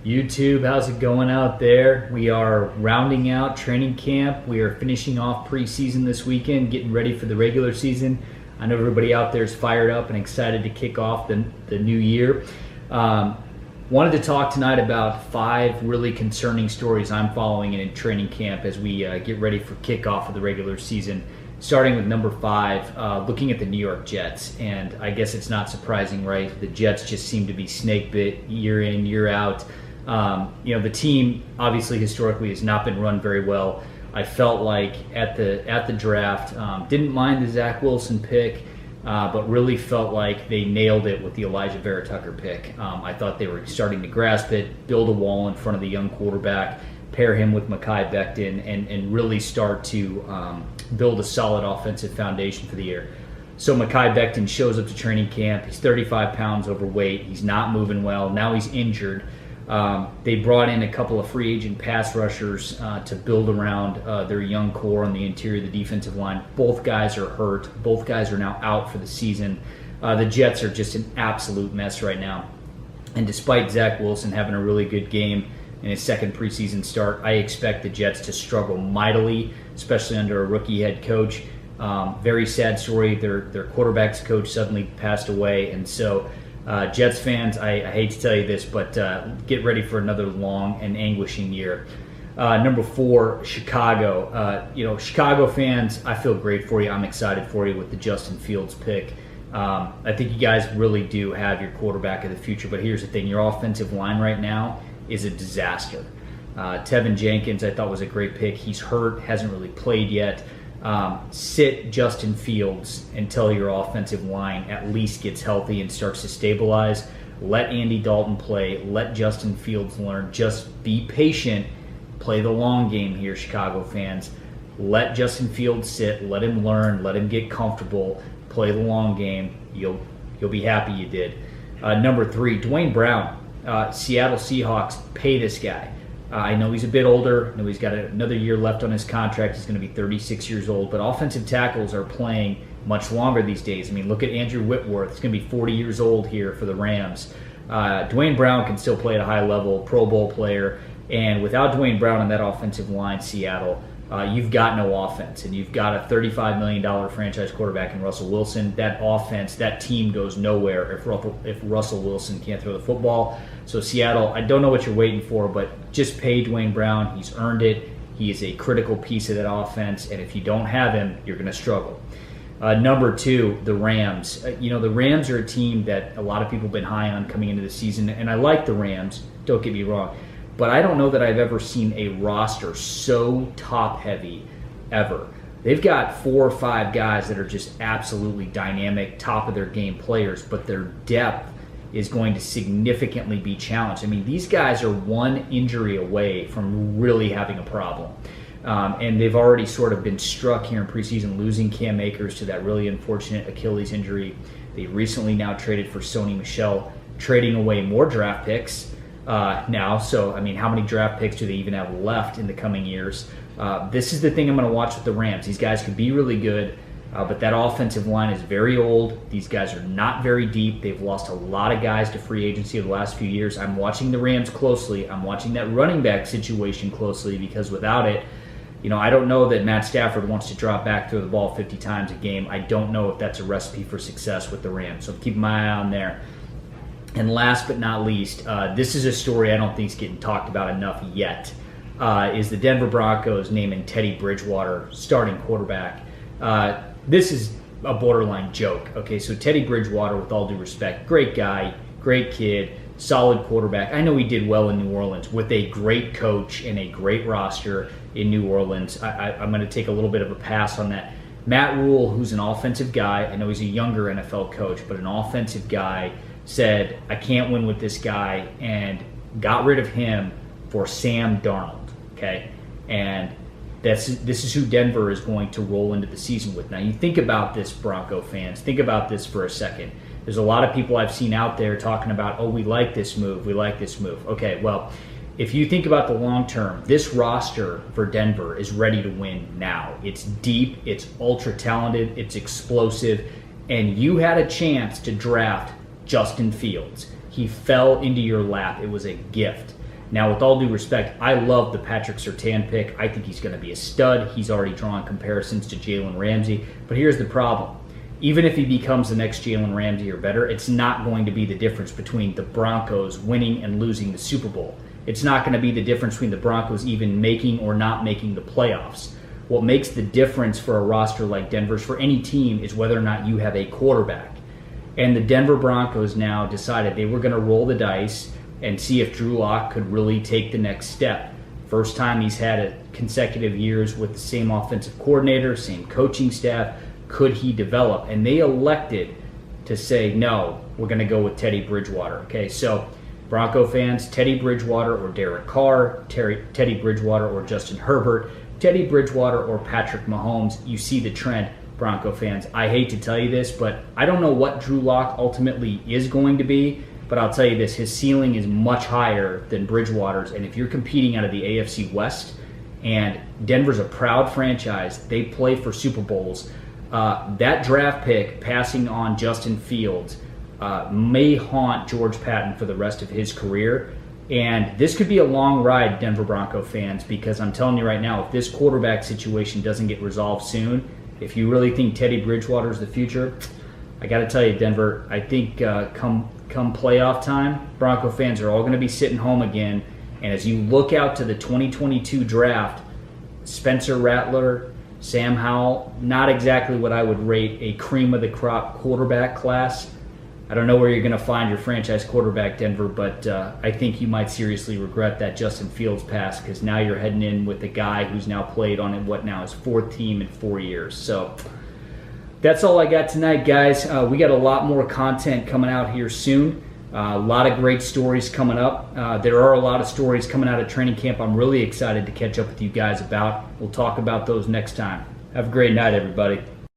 YouTube, how's it going out there? We are rounding out training camp. We are finishing off preseason this weekend, getting ready for the regular season. I know everybody out there is fired up and excited to kick off the new year. Wanted to talk tonight about 5 really concerning stories I'm following in training camp as we get ready for kickoff of the regular season. Starting with number 5, looking at the New York Jets. And I guess it's not surprising, right? The Jets just seem to be snake bit year in, year out. The team obviously historically has not been run very well. I felt like at the draft, didn't mind the Zach Wilson pick, but really felt like they nailed it with the Elijah Vera Tucker pick. I thought they were starting to grasp it, build a wall in front of the young quarterback, pair him with Mekhi Becton, and really start to build a solid offensive foundation for the year. So Mekhi Becton shows up to training camp. He's 35 pounds overweight. He's not moving well. Now he's injured. They brought in a couple of free agent pass rushers to build around their young core on the interior of the defensive line. Both guys are hurt. Both guys are now out for the season. The Jets are just an absolute mess right now. And despite Zach Wilson having a really good game in his second preseason start, I expect the Jets to struggle mightily, especially under a rookie head coach. Very sad story. Their quarterback's coach suddenly passed away, and so Jets fans, I hate to tell you this, but get ready for another long and anguishing year. Number 4, Chicago. Chicago fans, I feel great for you. I'm excited for you with the Justin Fields pick. I think you guys really do have your quarterback of the future, but here's the thing. Your offensive line right now is a disaster. Tevin Jenkins, I thought, was a great pick. He's hurt, hasn't really played yet. Sit Justin Fields until your offensive line at least gets healthy and starts to stabilize. Let Andy Dalton play. Let Justin Fields learn. Just be patient. Play the long game here, Chicago fans. Let Justin Fields sit. Let him learn. Let him get comfortable. Play the long game. You'll be happy you did. Number 3, Dwayne Brown. Seattle Seahawks, pay this guy. I know he's a bit older. I know he's got another year left on his contract. He's going to be 36 years old. But offensive tackles are playing much longer these days. I mean, look at Andrew Whitworth. He's going to be 40 years old here for the Rams. Dwayne Brown can still play at a high level, Pro Bowl player. And without Dwayne Brown on that offensive line, Seattle, you've got no offense. And you've got a $35 million franchise quarterback in Russell Wilson. That offense, that team goes nowhere if Russell Wilson can't throw the football. So Seattle, I don't know what you're waiting for, but just pay Dwayne Brown. He's earned it. He is a critical piece of that offense, and if you don't have him, you're going to struggle. Number 2, the Rams. The Rams are a team that a lot of people have been high on coming into the season, and I like the Rams, don't get me wrong, but I don't know that I've ever seen a roster so top-heavy ever. They've got 4 or 5 guys that are just absolutely dynamic, top-of-their-game players, but their depth is going to significantly be challenged. I mean, these guys are one injury away from really having a problem. And they've already sort of been struck here in preseason, losing Cam Akers to that really unfortunate Achilles injury. They recently now traded for Sony Michel, trading away more draft picks now. So, I mean, how many draft picks do they even have left in the coming years? This is the thing I'm going to watch with the Rams. These guys could be really good. But that offensive line is very old. These guys are not very deep. They've lost a lot of guys to free agency over the last few years. I'm watching the Rams closely. I'm watching that running back situation closely because without it, I don't know that Matt Stafford wants to drop back, throw the ball 50 times a game. I don't know if that's a recipe for success with the Rams. So keep my eye on there. And last but not least, this is a story I don't think is getting talked about enough yet, is the Denver Broncos naming Teddy Bridgewater starting quarterback. This is a borderline joke. Okay, so Teddy Bridgewater, with all due respect, great guy, great kid, solid quarterback. I know he did well in New Orleans with a great coach and a great roster in New Orleans. I'm going to take a little bit of a pass on that. Matt Rule, who's an offensive guy, I know he's a younger NFL coach, but an offensive guy, said, I can't win with this guy, and got rid of him for Sam Darnold. Okay, and this is who Denver is going to roll into the season with. Now, you think about this, Bronco fans. Think about this for a second. There's a lot of people I've seen out there talking about, we like this move, we like this move. Okay, well, if you think about the long term, this roster for Denver is ready to win now. It's deep, it's ultra talented, it's explosive, and you had a chance to draft Justin Fields. He fell into your lap. It was a gift. Now, with all due respect, I love the Patrick Surtain pick. I think he's going to be a stud. He's already drawn comparisons to Jalen Ramsey. But here's the problem. Even if he becomes the next Jalen Ramsey or better, it's not going to be the difference between the Broncos winning and losing the Super Bowl. It's not going to be the difference between the Broncos even making or not making the playoffs. What makes the difference for a roster like Denver's, for any team, is whether or not you have a quarterback. And the Denver Broncos now decided they were going to roll the dice and see if Drew Lock could really take the next step. First time he's had a consecutive years with the same offensive coordinator, same coaching staff. Could he develop? And they elected to say, no, we're going to go with Teddy Bridgewater. Okay, so Bronco fans, Teddy Bridgewater or Derek Carr, Teddy Bridgewater or Justin Herbert, Teddy Bridgewater or Patrick Mahomes, you see the trend, Bronco fans. I hate to tell you this, but I don't know what Drew Lock ultimately is going to be, but I'll tell you this, his ceiling is much higher than Bridgewater's, and if you're competing out of the AFC West, and Denver's a proud franchise, they play for Super Bowls, that draft pick passing on Justin Fields may haunt George Patton for the rest of his career. And this could be a long ride, Denver Bronco fans, because I'm telling you right now, if this quarterback situation doesn't get resolved soon, if you really think Teddy Bridgewater is the future, I got to tell you, Denver, I think come playoff time, Bronco fans are all going to be sitting home again. And as you look out to the 2022 draft, Spencer Rattler, Sam Howell, not exactly what I would rate a cream of the crop quarterback class. I don't know where you're going to find your franchise quarterback, Denver, but I think you might seriously regret that Justin Fields pass, because now you're heading in with a guy who's now played on his fourth team in 4 years. So that's all I got tonight, guys. We got a lot more content coming out here soon. A lot of great stories coming up. There are a lot of stories coming out of training camp I'm really excited to catch up with you guys about. We'll talk about those next time. Have a great night, everybody.